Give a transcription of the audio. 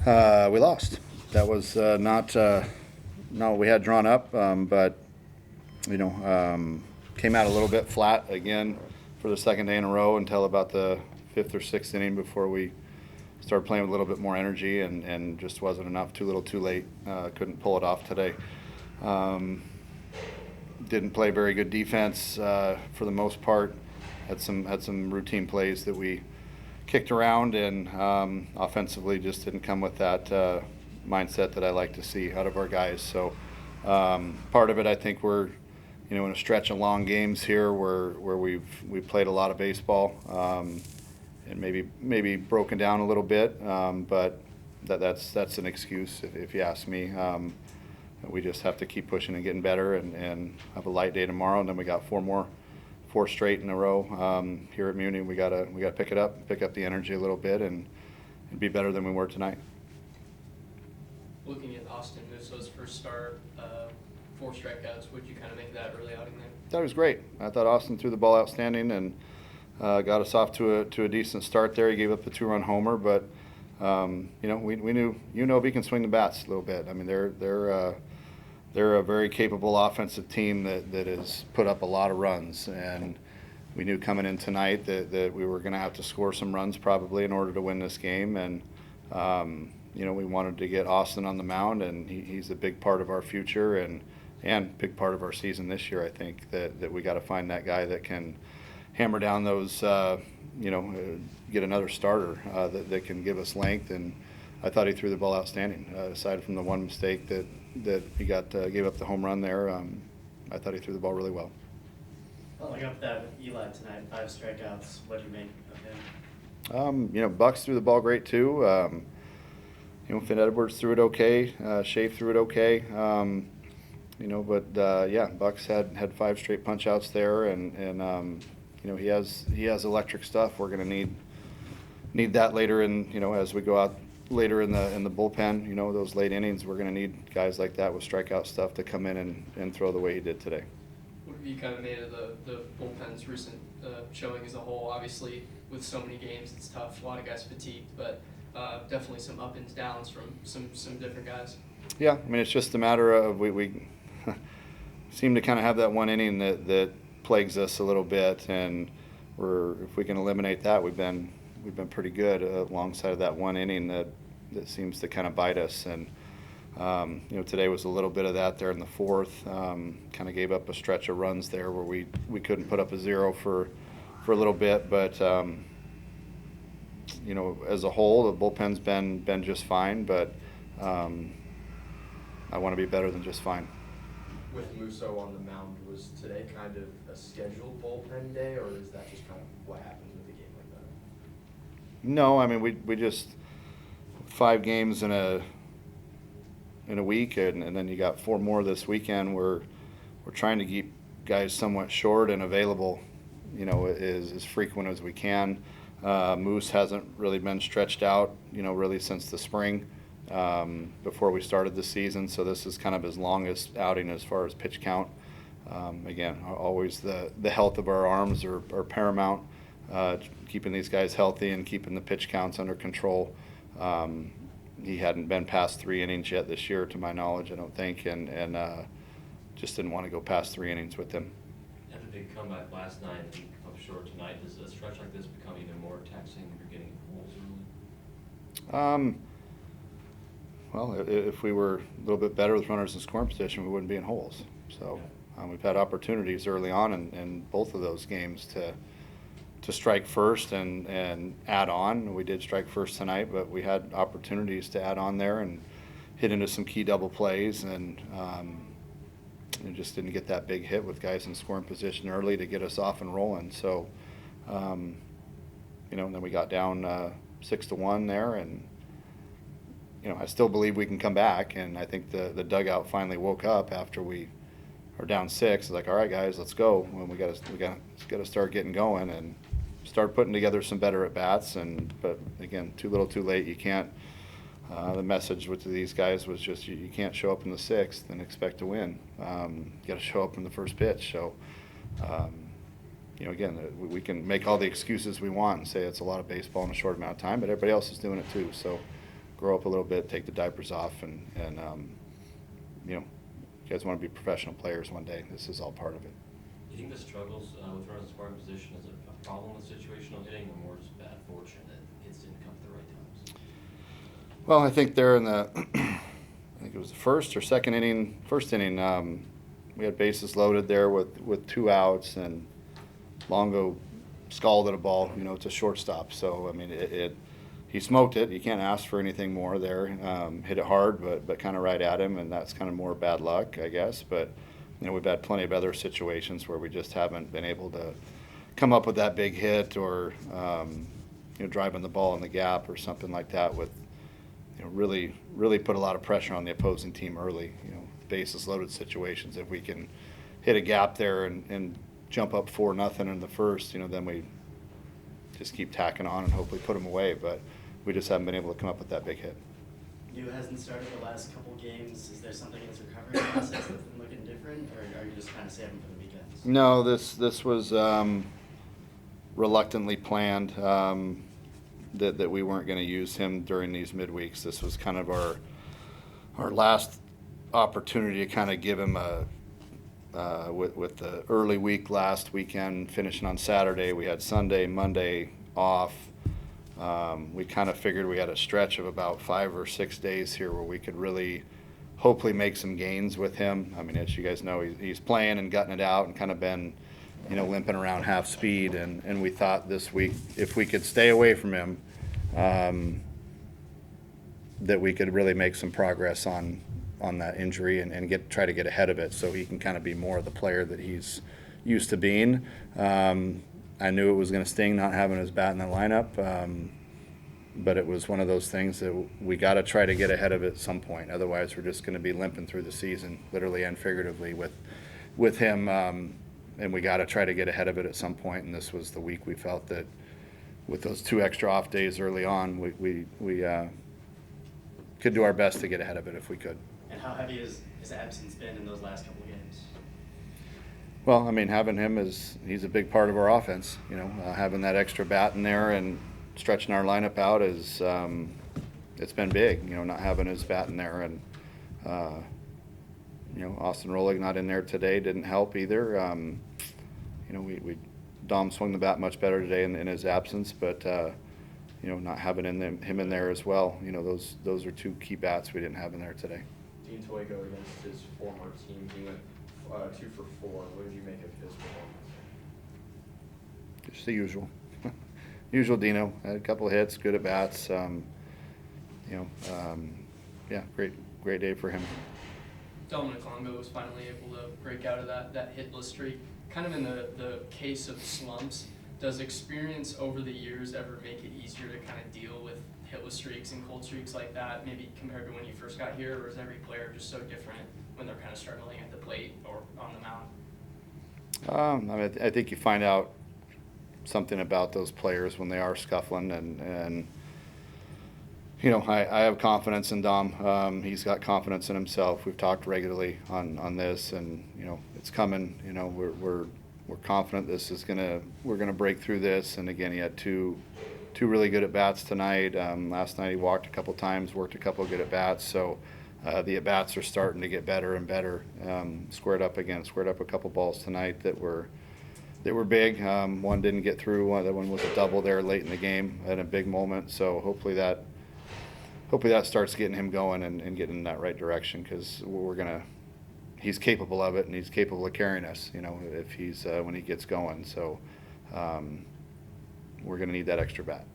We lost. That was not what we had drawn up, but came out a little bit flat again for the second day in a row until about the fifth or sixth inning before we started playing with a little bit more energy, and just wasn't enough. Too little, too late. Couldn't pull it off today. Didn't play very good defense for the most part. Had some routine plays that we kicked around, and offensively just didn't come with that mindset that I like to see out of our guys. So part of it, I think we're in a stretch of long games here where we've played a lot of baseball, and maybe broken down a little bit, but that's an excuse if you ask me. We just have to keep pushing and getting better, and have a light day tomorrow, and then we got four straight in a row here at Muni. We gotta pick up the energy a little bit, and be better than we were tonight. Looking at Austin Musso's first start, 4 strikeouts, what'd you kind of make of that early outing there? That was great. I thought Austin threw the ball outstanding and got us off to a decent start there. He gave up the 2-run homer, but we knew UNLV can swing the bats a little bit. I mean, they're a very capable offensive team that has put up a lot of runs, and we knew coming in tonight that we were going to have to score some runs probably in order to win this game. And we wanted to get Austin on the mound, and he's a big part of our future and big part of our season this year. I think that we got to find that guy that can hammer down those, get another starter that can give us length. And I thought he threw the ball outstanding. Aside from the one mistake that he gave up the home run there, I thought he threw the ball really well. Following up that with Eli tonight, 5 strikeouts. What do you make of him? Bucks threw the ball great too. Finn Edwards threw it okay. Schaaf threw it okay. Bucks had 5 straight punch outs there, and he has electric stuff. We're going to need that later in, as we go out later in the bullpen. Those late innings, we're going to need guys like that with strikeout stuff to come in and throw the way he did today. What have you kind of made of the bullpen's recent showing as a whole? Obviously, with so many games, it's tough. A lot of guys fatigued, but definitely some up and downs from some different guys. Yeah, I mean, it's just a matter of we seem to kind of have that one inning that plagues us a little bit, and if we can eliminate that, we've been pretty good alongside of that one inning that seems to kind of bite us. And today was a little bit of that there in the fourth. Kind of gave up a stretch of runs there where we couldn't put up a 0 for a little bit, but as a whole, the bullpen's been just fine, but I want to be better than just fine. With Musso on the mound, was today kind of a scheduled bullpen day, or is that just kind of what happens with a game like that? No, I mean we just 5 games in a week, and then you got 4 more this weekend. We're trying to keep guys somewhat short and available, as frequent as we can. Moose hasn't really been stretched out, really since the spring, before we started the season. So this is kind of his longest outing as far as pitch count. Again, always the health of our arms are paramount. Keeping these guys healthy and keeping the pitch counts under control. He hadn't been past 3 innings yet this year, to my knowledge, I don't think, and just didn't want to go past 3 innings with him. You had a big comeback last night and come up short tonight. Does a stretch like this become even more taxing if you're getting holes early? Well, if we were a little bit better with runners in scoring position, we wouldn't be in holes. So we've had opportunities early on in both of those games to strike first and add on. We did strike first tonight, but we had opportunities to add on there and hit into some key double plays, and just didn't get that big hit with guys in scoring position early to get us off and rolling. So, and then we got down 6-1 there, and I still believe we can come back, and I think the dugout finally woke up after we are down 6. It's like, all right, guys, let's go. Well, we got to start getting going and start putting together some better at bats. But again, too little, too late. You can't. The message with these guys was just you can't show up in the 6th and expect to win. You got to show up in the first pitch. So, again, we can make all the excuses we want and say it's a lot of baseball in a short amount of time, but everybody else is doing it too. So, grow up a little bit, take the diapers off, and you know, you guys want to be professional players one day. This is all part of it. Do you think the struggles with runners in scoring position is a problem with situational hitting, or more just bad fortune that hits didn't come at the right times? Well, I think they're in the, I think it was the first or second inning, first inning, we had bases loaded there with 2 outs, and Longo scalded a ball, you know, to shortstop. So, I mean, he smoked it. You can't ask for anything more there. Hit it hard, but kind of right at him, and that's kind of more bad luck, I guess. But, you know, we've had plenty of other situations where we just haven't been able to come up with that big hit, or, you know, driving the ball in the gap or something like that with, you know, really put a lot of pressure on the opposing team early. You know, bases loaded situations. If we can hit a gap there and jump up 4-0 in the first, you know, then we just keep tacking on and hopefully put them away. But we just haven't been able to come up with that big hit. You hasn't started the last couple games. Is there something in his recovery process that's been looking different, or are you just kind of saving for the weekends? No, this was reluctantly planned, that we weren't going to use him during these midweeks. This was kind of our last opportunity to kind of give him a with the early week last weekend finishing on Saturday. We had Sunday, Monday off. We kind of figured we had a stretch of about 5 or 6 days here where we could really hopefully make some gains with him. I mean, as you guys know, he's playing and gutting it out and kind of been, you know, limping around half speed. And we thought this week, if we could stay away from him, that we could really make some progress on that injury and try to get ahead of it so he can kind of be more of the player that he's used to being. I knew it was going to sting not having his bat in the lineup, but it was one of those things that we got to try to get ahead of it at some point. Otherwise, we're just going to be limping through the season, literally and figuratively, with him. And we got to try to get ahead of it at some point. And this was the week we felt that with those 2 extra off days early on, we could do our best to get ahead of it if we could. And how heavy has his absence been in those last couple games? Well, I mean, having him he's a big part of our offense. You know, having that extra bat in there and stretching our lineup out is it's been big. You know, not having his bat in there, and you know, Austin Rolig not in there today didn't help either. You know, Dom swung the bat much better today in his absence, but you know, not having him in there as well. You know, those are 2 key bats we didn't have in there today. Dean Toigo against his former team, he went 2 for 4. What did you make of his performance? Just the usual. Usual Dino. Had a couple of hits, good at bats. You know, yeah, great day for him. Dominic Longo was finally able to break out of that hitless streak. Kind of in the case of slumps, does experience over the years ever make it easier to kind of deal with hitless streaks and cold streaks like that, maybe compared to when you first got here, or is every player just so different when they're kind of struggling at the plate or on the mound? I mean, I think you find out something about those players when they are scuffling, and you know, I have confidence in Dom. He's got confidence in himself. We've talked regularly on this, and you know, it's coming. You know, we're confident we're gonna break through this. And again, he had two really good at bats tonight. Last night he walked a couple times, worked a couple of good at bats. So the at bats are starting to get better and better. Squared up a couple balls tonight that were big. One didn't get through. That one was a double there late in the game at a big moment. So hopefully that starts getting him going and getting in that right direction, because he's capable of it, and he's capable of carrying us, you know, if he's when he gets going. So we're gonna need that extra bat.